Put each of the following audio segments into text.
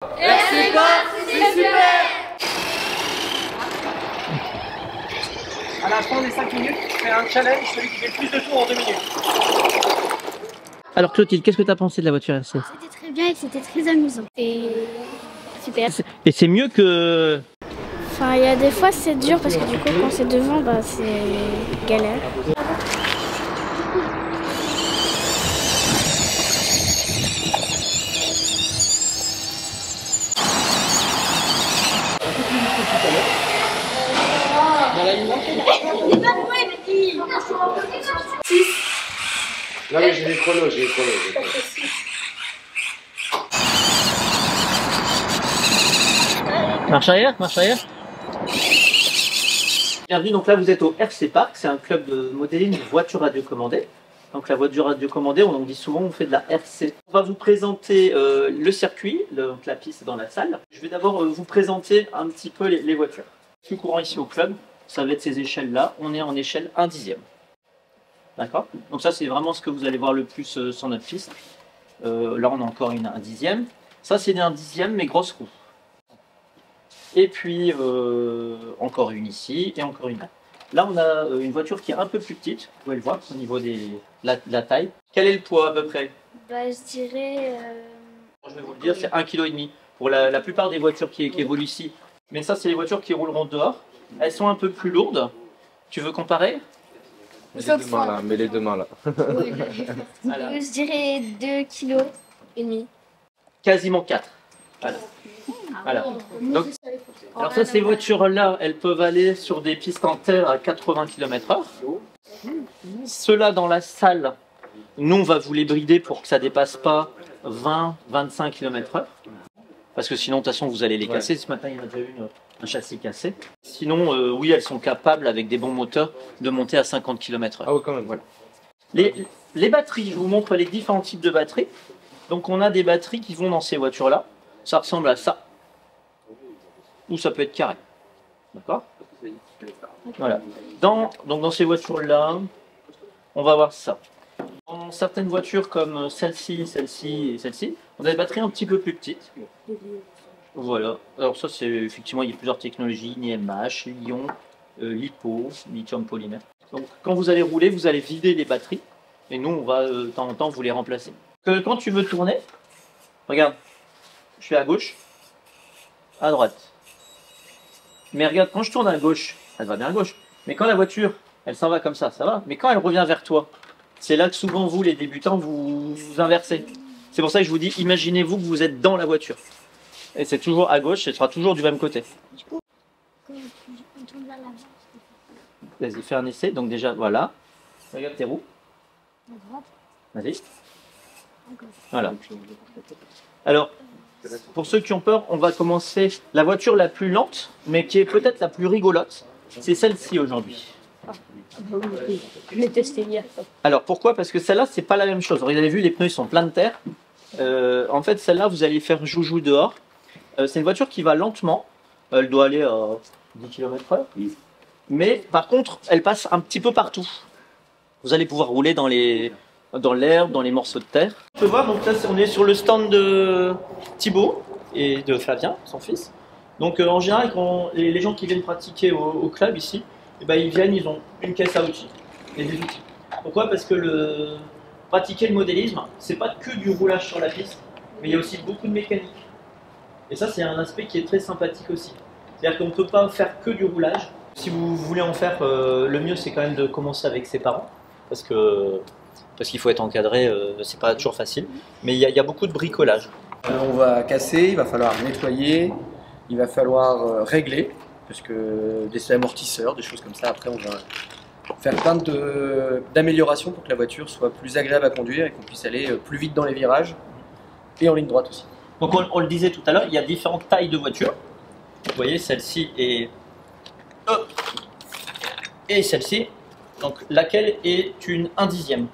C'est quoi? C'est super! À la fin des 5 minutes, je fais un challenge, celui qui fait le plus de tours en 2 minutes. Alors Clotilde, qu'est-ce que tu as pensé de la voiture RC? C'était très bien et c'était très amusant. Et super. Et c'est mieux que... Enfin, il y a des fois c'est dur parce que du coup quand c'est devant, bah, c'est galère. Non mais j'ai les chronos, Marche arrière, marche arrière. Bienvenue, donc là vous êtes au RC Park, c'est un club de modélisme de voiture radiocommandée. Donc la voiture radiocommandée, on dit souvent on fait de la RC. On va vous présenter le circuit, donc la piste dans la salle. Je vais d'abord vous présenter un petit peu les voitures. Le plus courant ici au club, ça va être ces échelles-là. On est en échelle 1/10. D'accord? Donc ça c'est vraiment ce que vous allez voir le plus sur notre piste. Là on a encore une 1/10. Ça c'est des 1/10 mais grosse roue. Et puis encore une ici et encore une là. Là on a une voiture qui est un peu plus petite, vous pouvez le voir au niveau de la taille. Quel est le poids à peu près? Bah, je dirais... Je vais vous le dire, c'est 1,5 kg pour la plupart des voitures qui évoluent ici. Mais ça c'est les voitures qui rouleront dehors. Elles sont un peu plus lourdes. Tu veux comparer? Mets les deux mains là. Voilà. Je dirais 2,5 kg. Quasiment 4. Voilà. Donc, alors ça, ces voitures-là, elles peuvent aller sur des pistes en terre à 80 km/h. Ceux-là dans la salle, nous on va vous les brider pour que ça dépasse pas 20-25 km/h. Parce que sinon, de toute façon, vous allez les casser. Ce matin, il y en a déjà eu un châssis cassé. Sinon, oui, elles sont capables, avec des bons moteurs, de monter à 50 km/h. Ah oui, quand même, voilà. Les batteries, je vous montre les différents types de batteries. Donc on a des batteries qui vont dans ces voitures-là. Ça ressemble à ça. Ou ça peut être carré. D'accord? Voilà. Donc dans ces voitures-là, on va voir ça. Dans certaines voitures comme celle-ci, celle-ci et celle-ci, on a des batteries un petit peu plus petites. Voilà. Alors ça, c'est effectivement, il y a plusieurs technologies, NiMH, Li-ion, LiPo, lithium polymère. Donc quand vous allez rouler, vous allez vider les batteries. Et nous, on va de temps en temps vous les remplacer. Quand tu veux tourner, regarde, je suis à gauche, à droite. Mais regarde, quand je tourne à gauche, elle va bien à gauche. Mais quand la voiture, elle s'en va comme ça va. Mais quand elle revient vers toi, c'est là que souvent vous, les débutants, vous inversez. C'est pour ça que je vous dis, imaginez-vous que vous êtes dans la voiture. Et c'est toujours à gauche, ce sera toujours du même côté. Vas-y, fais un essai. Donc déjà, voilà. Regarde tes roues. Vas-y. Voilà. Alors, pour ceux qui ont peur, on va commencer la voiture la plus lente, mais qui est peut-être la plus rigolote. C'est celle-ci aujourd'hui. Je l'ai testé hier. Alors pourquoi? Parce que celle-là, c'est pas la même chose. Vous avez vu, les pneus ils sont pleins de terre. En fait, celle-là, vous allez faire joujou dehors. C'est une voiture qui va lentement. Elle doit aller à 10 km/h. Mais par contre, elle passe un petit peu partout. Vous allez pouvoir rouler dans l'herbe, dans les morceaux de terre. On peut voir, donc là, on est sur le stand de Thibaut et de Flavien, son fils. Donc en général, quand les gens qui viennent pratiquer au club ici, eh ben, ils viennent, ils ont une caisse à outils et des outils. Pourquoi? Parce que pratiquer le modélisme, c'est pas que du roulage sur la piste, mais il y a aussi beaucoup de mécanique. Et ça, c'est un aspect qui est très sympathique aussi. C'est-à-dire qu'on ne peut pas faire que du roulage. Si vous voulez en faire, le mieux, c'est quand même de commencer avec ses parents, parce qu'il faut être encadré, c'est pas toujours facile. Mais il y a beaucoup de bricolage. On va casser, il va falloir nettoyer, il va falloir régler, parce que des amortisseurs, des choses comme ça. Après, on va faire plein d'améliorations pour que la voiture soit plus agréable à conduire et qu'on puisse aller plus vite dans les virages et en ligne droite aussi. Donc on le disait tout à l'heure, il y a différentes tailles de voitures. Vous voyez, celle-ci et celle-ci. Donc laquelle est une 1/10?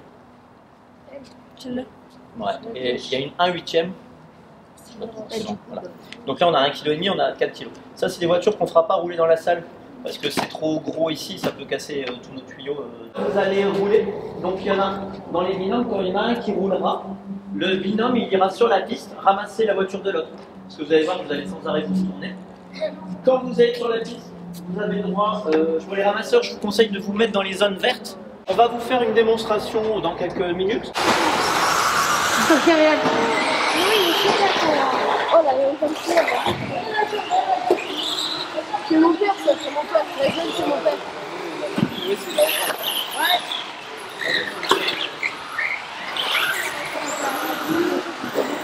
Ouais. Et il y a une 1/8. Voilà. Donc là on a 1,5 kg, on a 4 kg. Ça c'est des voitures qu'on ne fera pas rouler dans la salle parce que c'est trop gros ici, ça peut casser tous nos tuyaux. Vous allez rouler, donc il y en a dans les binômes, quand il y en a un qui roulera, le binôme il ira sur la piste ramasser la voiture de l'autre. parce que vous allez voir que vous allez sans arrêt vous tourner. Quand vous êtes sur la piste, vous avez le droit, pour les ramasseurs, je vous conseille de vous mettre dans les zones vertes. On va vous faire une démonstration dans quelques minutes. Oui, je suis d'accord. Oh là, il y a comme ça. C'est mon père, ça, c'est mon père. La jeune, c'est mon père. Ouais.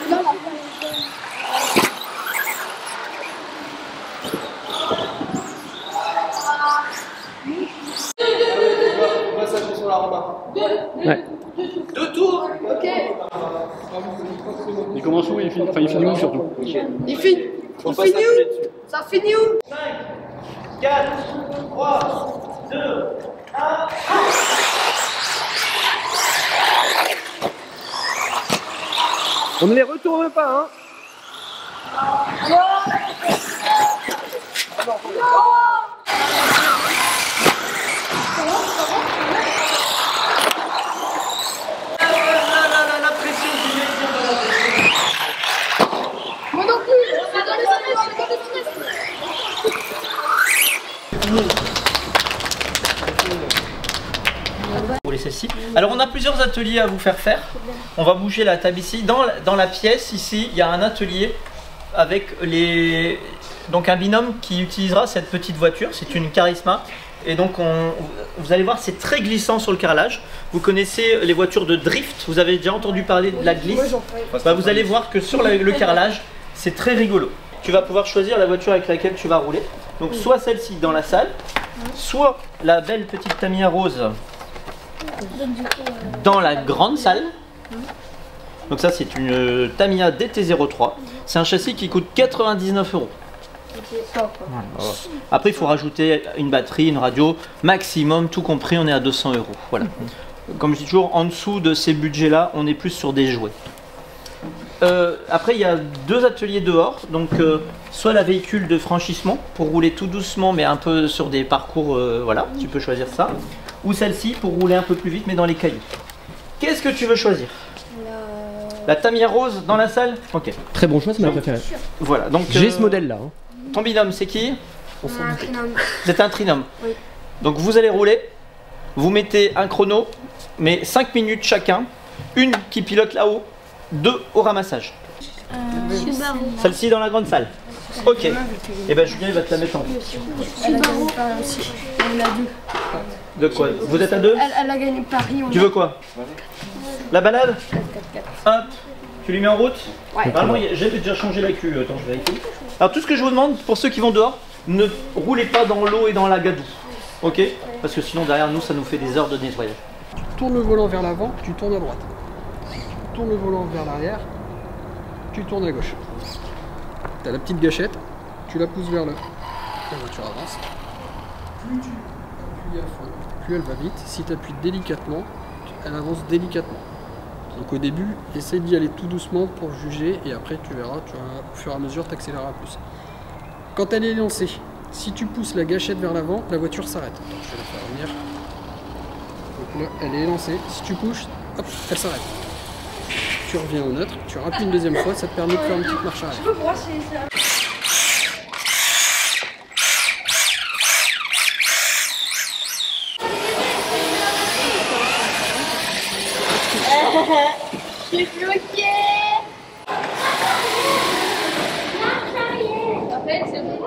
Non, là. On va s'acheter sur la rama. Ouais. 2 tours. Ok. Il commence où? Il finit où surtout? Il finit où? Ça finit où? 5, 4, 3, 2, 1. On ne les retourne pas, hein? La pression qui vient de la pression. Moi non plus. C'est dans les années, Pour les celle-ci. Alors on a plusieurs ateliers à vous faire faire. On va bouger la table ici. Dans la pièce ici, il y a un atelier avec donc un binôme qui utilisera cette petite voiture. C'est une Charisma. Et donc vous allez voir, c'est très glissant sur le carrelage. Vous connaissez les voitures de drift. Vous avez déjà entendu parler de la glisse. Bah, vous allez voir que sur le carrelage, c'est très rigolo. Tu vas pouvoir choisir la voiture avec laquelle tu vas rouler. Donc soit celle-ci dans la salle, soit la belle petite Tamiya rose dans la grande salle. Donc ça c'est une Tamiya DT03. C'est un châssis qui coûte 99 €. Voilà. Après il faut rajouter une batterie, une radio, maximum tout compris on est à 200 €. Voilà. Comme je dis toujours, en dessous de ces budgets là on est plus sur des jouets. Après il y a 2 ateliers dehors, donc soit la véhicule de franchissement pour rouler tout doucement mais un peu sur des parcours, voilà, tu peux choisir ça, ou celle-ci pour rouler un peu plus vite mais dans les cailloux. Qu'est-ce que tu veux choisir? La Tamiya rose dans la salle? Ok. Très bon choix, c'est ma préférée. Voilà, donc J'ai ce modèle là. ton binôme c'est qui? Un trinôme. C'est un trinôme. Oui. Donc vous allez rouler, vous mettez un chrono, mais 5 minutes chacun, une qui pilote là-haut, 2 au ramassage. Celle-ci dans la grande salle. Ok. Et ben Julien il va te la mettre en. Elle a gagné Paris aussi. On l'a dit. De quoi? Vous êtes à 2? Elle a gagné Paris. Tu veux quoi? La balade? Hop. Tu lui mets en route? Ouais. Normalement j'ai déjà changé la queue. Attends, je vérifie. Alors tout ce que je vous demande pour ceux qui vont dehors, ne roulez pas dans l'eau et dans la gadoue. Ok? Parce que sinon derrière nous ça nous fait des heures de nettoyage. Tu tournes le volant vers l'avant, tu tournes à droite. Tu tournes le volant vers l'arrière, tu tournes à gauche. Tu as la petite gâchette, tu la pousses vers le. La voiture avance. Plus tu appuies à fond, plus elle va vite. Si tu appuies délicatement, elle avance délicatement. Donc au début, essaye d'y aller tout doucement pour juger et après tu verras, au fur et à mesure tu accéléreras plus. Quand elle est lancée, si tu pousses la gâchette vers l'avant, la voiture s'arrête. Attends, je vais la faire revenir. Donc là, elle est lancée. Si tu pousses, hop, elle s'arrête. Tu reviens au neutre, tu rappuies une deuxième fois, ça te permet de faire une petite marche arrière. Je suis bloquée. En fait, c'est bon.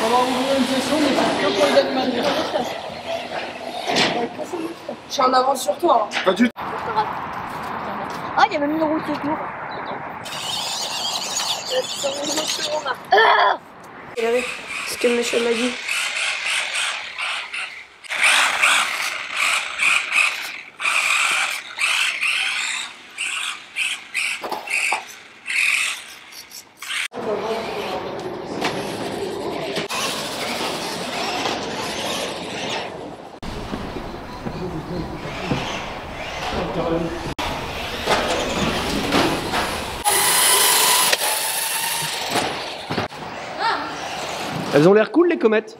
On va ouvrir une session, mais c'est que pour les animaux. Je suis en avance sur toi. Pas du tout. Ah, il y a même une route qui court. Regardez ce que le monsieur m'a dit. Elles ont l'air cool les comètes.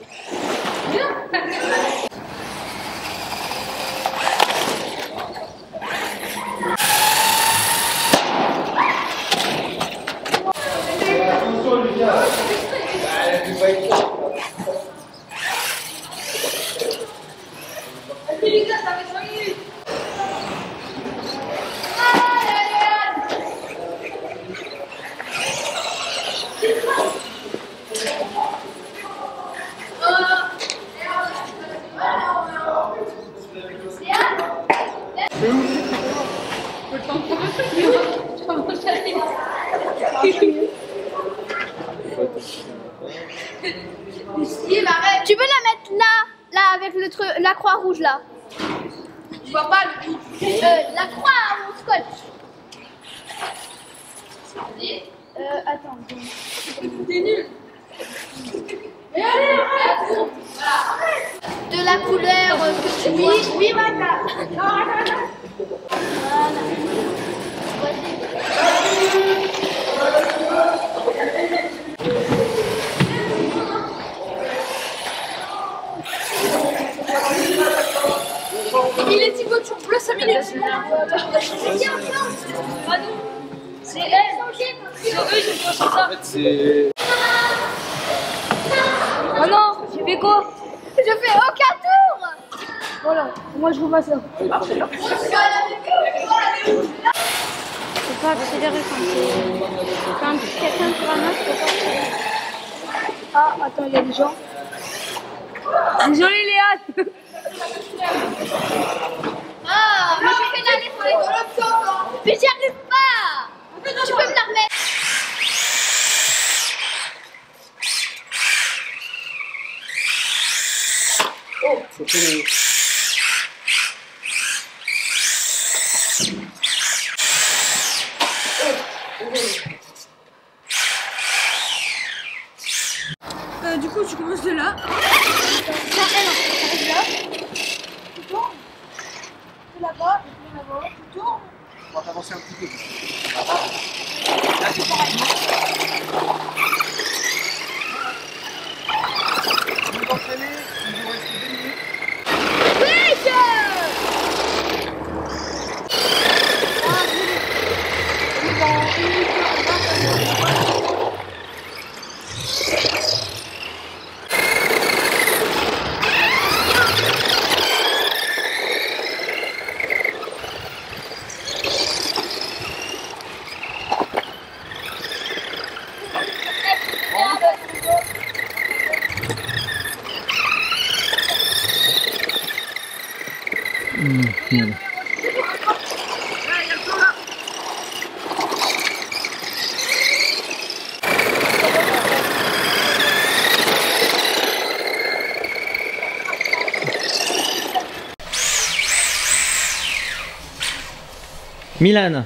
Tu peux la mettre là avec la croix rouge là. Je vois pas la croix au scotch. Attends. T'es nul. De la couleur que tu vois. Oui, voilà. Il est Thibaut, tu pleures 5 minutes. C'est qui ensemble? Ah non. C'est elle. C'est eux, je pense ça. En fait, c'est. Oh non, j'ai fait quoi? Je fais aucun tour. Voilà, moi je vous passe là. Faut pas accélérer quand quelqu'un sur un match, faut pas accélérer. Ah, attends, il y a des gens. Désolé Léa. Ah, mais je fais l'aller pour les gros. Mais j'y arrive pas. Tu peux me la remettre? Du coup, tu commences de là. Ça, elle, là. Tu tournes. Tu là-bas, et puis là-bas. Tu tournes. On va avancer un petit peu. Là, c'est pareil. Vous entraînez, il vous reste 2 minutes. Milan,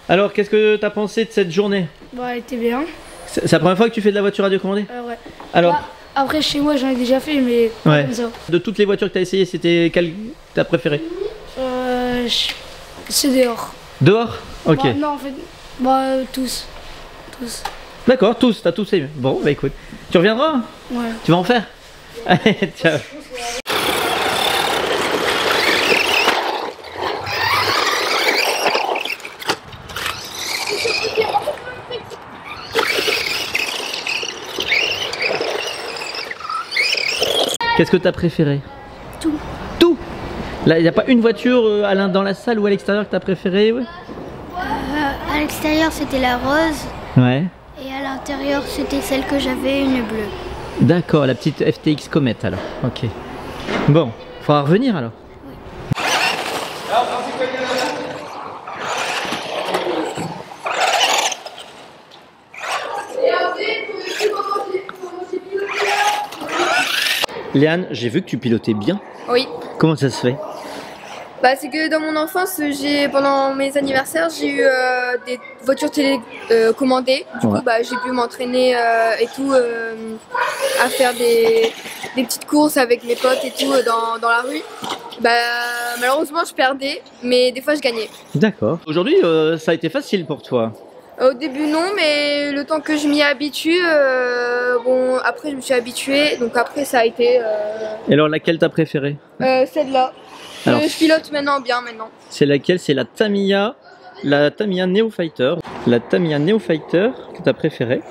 alors qu'est-ce que tu as pensé de cette journée? Bah, elle était bien. C'est la première fois que tu fais de la voiture radiocommandée? Ouais. Alors, Bah, après, chez moi, j'en ai déjà fait, mais pas ouais. comme ça. De toutes les voitures que tu as essayées, c'était quelle t'as préférée? C'est dehors. Dehors? Ok. Bah, non, en fait, bah, tous. Tous. D'accord, tous, t'as tous aimé. Bon, bah écoute, tu reviendras? Ouais. Tu vas en faire? Allez, ciao. Qu'est-ce que t'as préféré? Tout. Tout? Là, il n'y a pas une voiture dans la salle ou à l'extérieur que t'as préféré? Ouais. À l'extérieur, c'était la rose. Ouais. Et à l'intérieur, c'était celle que j'avais, une bleue. D'accord, la petite FTX Comet alors. Ok. Bon, faudra revenir alors. Léane, j'ai vu que tu pilotais bien. Oui. Comment ça se fait? Bah, c'est que dans mon enfance, pendant mes anniversaires, j'ai eu des voitures télécommandées. Du coup, bah, j'ai pu m'entraîner et tout, à faire des petites courses avec mes potes et tout dans la rue. Bah, malheureusement, je perdais, mais des fois, je gagnais. D'accord. Aujourd'hui, ça a été facile pour toi. Au début, non, mais le temps que je m'y habitue, bon, après, je me suis habituée, donc après, ça a été. Et alors, laquelle t'as préférée? Celle-là. Alors, Je pilote maintenant bien maintenant. c'est laquelle? C'est la Tamiya Neo Fighter. La Tamiya Neo Fighter que tu as préférée.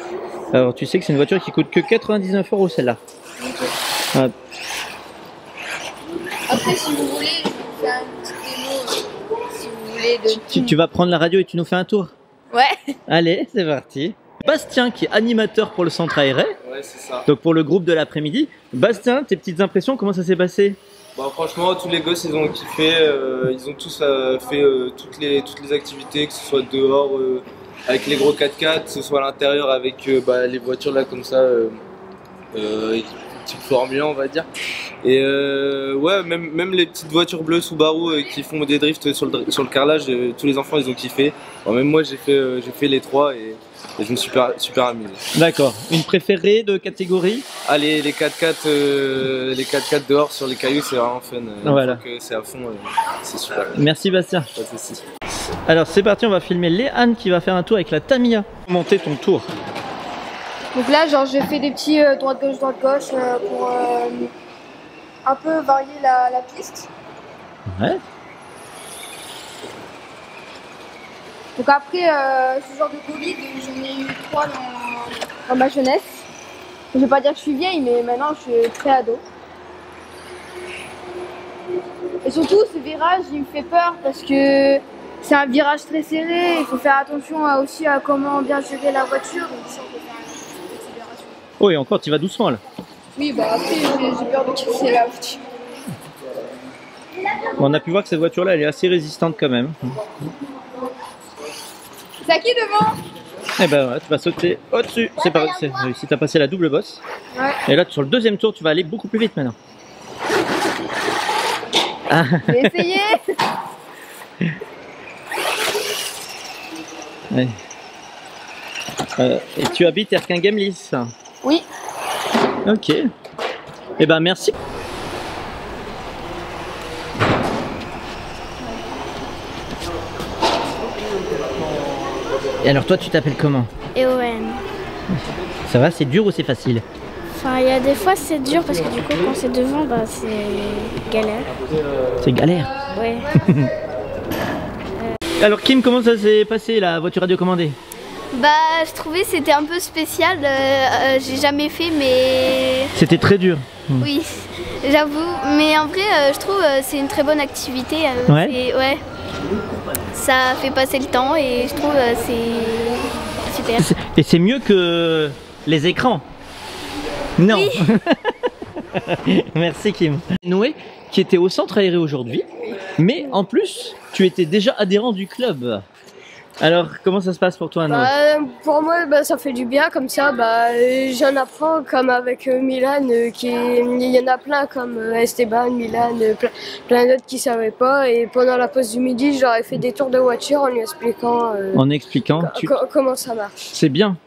Alors tu sais que c'est une voiture qui coûte que 99 € celle-là. Ah, Après, si vous voulez, je vais vous faire une petite démo. Si vous voulez. tu vas prendre la radio et tu nous fais un tour? Ouais. Allez, c'est parti. Bastien qui est animateur pour le centre aéré. Ouais, c'est ça. Donc pour le groupe de l'après-midi. Bastien, tes petites impressions, comment ça s'est passé? Bah, franchement, tous les gosses, ils ont kiffé. Ils ont tous fait toutes les activités, que ce soit dehors avec les gros 4x4, que ce soit à l'intérieur avec bah, les voitures là comme ça, type Formule 1, on va dire. Et ouais, même les petites voitures bleues Subaru qui font des drifts sur le carrelage, tous les enfants ils ont kiffé. Bon, même moi j'ai fait les trois et je me suis super amusé. D'accord. Une préférée de catégorie? Allez, les 4x4 dehors sur les cailloux, c'est vraiment fun. Voilà. Donc c'est à fond, c'est super. Merci Bastien. Pas de soucis. Alors c'est parti, on va filmer Léane qui va faire un tour avec la Tamiya. Monter ton tour. Donc là, genre, je fais des petits droite-gauche pour un peu varier la piste. Ouais. Donc après, ce genre de bolide, j'en ai eu 3 dans ma jeunesse. Je vais pas dire que je suis vieille, mais maintenant je suis très ado. Et surtout, ce virage, il me fait peur parce que c'est un virage très serré. Il faut faire attention aussi à comment bien gérer la voiture. Donc ça, on peut faire une petite accélération. Oh, et encore, tu vas doucement là. Oui, bah après, j'ai peur de casser la voiture. Bon, on a pu voir que cette voiture là, elle est assez résistante quand même. C'est à qui devant? Eh ben ouais, tu vas sauter au-dessus. C'est pas réussi, t'as passé la double bosse. Ouais. Et là, sur le deuxième tour, tu vas aller beaucoup plus vite maintenant. Ah. Je vais essayer. Ouais. Et tu habites Erquinghem-Lys? Oui. Ok. Eh ben merci. Et alors toi, tu t'appelles comment? EON. Ça va, c'est dur ou c'est facile? Enfin, il y a des fois c'est dur parce que du coup quand c'est devant, bah c'est galère. C'est galère. Ouais. Alors Kim, comment ça s'est passé la voiture radiocommandée? Bah, je trouvais que c'était un peu spécial. J'ai jamais fait, mais C'était très dur. oui, j'avoue. Mais en vrai, je trouve c'est une très bonne activité. Ouais. Ouais. Ça fait passer le temps et je trouve c'est super. Et c'est mieux que les écrans. Non. Oui. Merci Kim. Noé, qui était au centre aéré aujourd'hui, mais en plus, tu étais déjà adhérent du club. Alors, comment ça se passe pour toi, Noé? Pour moi, ça fait du bien comme ça. J'en apprends comme avec Milan, il y en a plein comme Esteban, Milan, plein d'autres qui savaient pas. Et pendant la pause du midi, je leur ai fait des tours de voiture en lui expliquant, En expliquant, comment ça marche. c'est bien.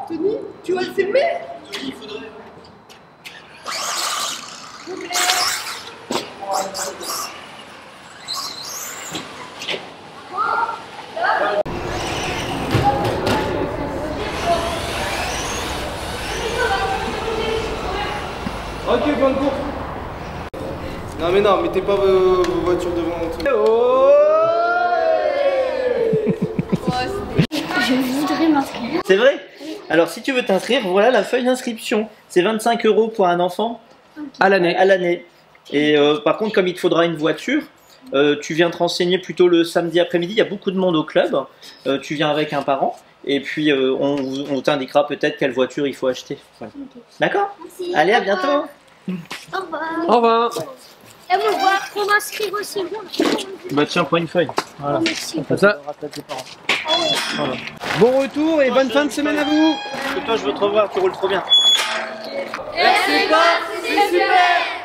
Tony, tu vas le filmer? Ok, bonne course. Non mais non, mettez pas vos voitures devant le truc. Je voudrais m'inscrire. C'est vrai? Alors, si tu veux t'inscrire, voilà la feuille d'inscription. C'est 25 € pour un enfant à l'année. Et par contre, comme il te faudra une voiture, tu viens te renseigner plutôt le samedi après-midi. Il y a beaucoup de monde au club. Tu viens avec un parent. Et puis, on t'indiquera peut-être quelle voiture il faut acheter. Voilà. Okay. D'accord? Merci. Allez, à bientôt. Au revoir. Au revoir. Et on va pour m'inscrire aussi. Bah tiens, prends une feuille. Voilà. Merci. Comme ça. Bon retour et bonne fin de semaine à vous. Parce que toi, je veux te revoir, tu roules trop bien. Et c'est pas, c'est super.